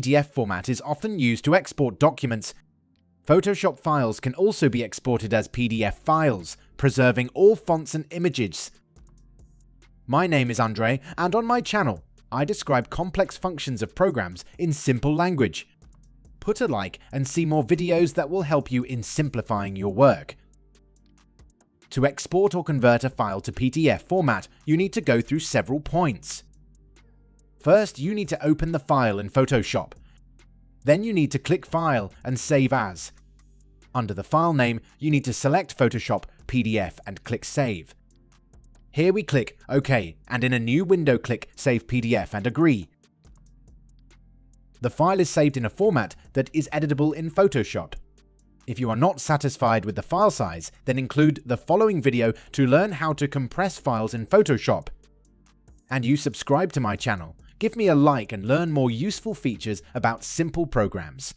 PDF format is often used to export documents. Photoshop files can also be exported as PDF files, preserving all fonts and images. My name is Andre, and on my channel, I describe complex functions of programs in simple language. Put a like and see more videos that will help you in simplifying your work. To export or convert a file to PDF format, you need to go through several points. First, you need to open the file in Photoshop. Then you need to click File and Save As. Under the file name, you need to select Photoshop PDF and click Save. Here we click OK, and in a new window click Save PDF and agree. The file is saved in a format that is editable in Photoshop. If you are not satisfied with the file size, then include the following video to learn how to compress files in Photoshop. And you subscribe to my channel. Give me a like and learn more useful features about simple programs.